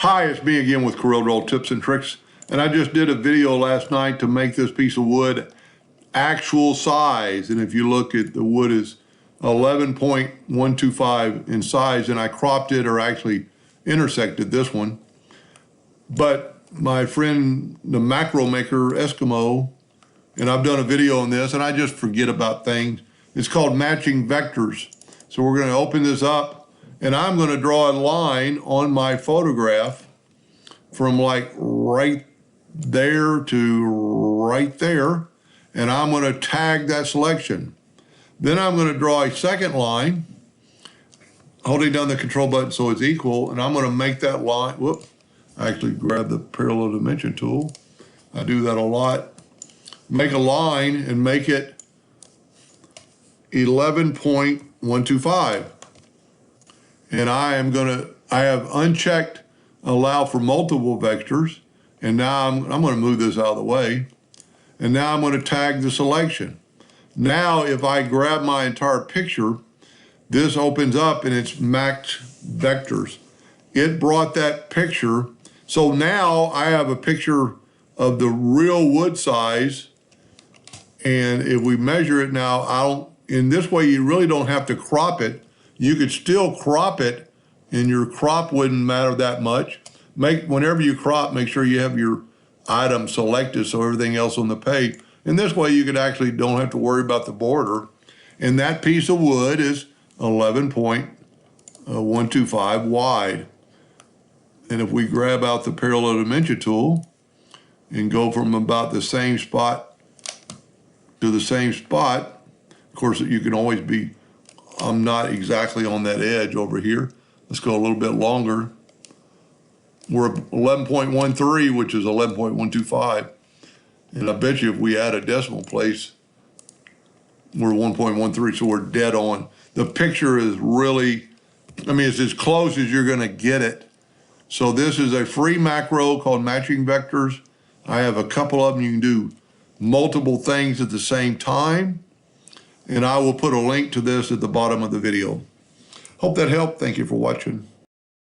Hi, it's me again with Corel tips and tricks. And I just did a video last night to make this piece of wood actual size. And if you look at the wood is 11.125 in size, and I cropped it or actually intersected this one. But my friend, the macro maker Eskimo, and I've done a video on this and I just forget about things. It's called matching vectors. So we're going to open this up and I'm going to draw a line on my photograph from like right there to right there. And I'm going to tag that selection. Then I'm going to draw a second line, holding down the control button so it's equal, and I'm going to make that line, whoop, I actually grab the parallel dimension tool. I do that a lot. Make a line and make it 11.125. And I have unchecked allow for multiple vectors, and now I'm going to move this out of the way. And now I'm going to tag the selection. Now, if I grab my entire picture, this opens up and it's matched vectors. It brought that picture. So now I have a picture of the real wood size. And if we measure it now, in this way, you really don't have to crop it. You could still crop it and your crop wouldn't matter that much. Whenever you crop, make sure you have your item selected so everything else on the page. And this way you could actually don't have to worry about the border. And that piece of wood is 11.125 wide. And if we grab out the parallel dimension tool and go from about the same spot to the same spot, of course you can always be, I'm not exactly on that edge over here. Let's go a little bit longer. We're 11.13, which is 11.125. And I bet you if we add a decimal place, we're 1.13, so we're dead on. The picture is really, it's as close as you're gonna get it. So this is a free macro called matching vectors. I have a couple of them. You can do multiple things at the same time. And I will put a link to this at the bottom of the video. Hope that helped. Thank you for watching.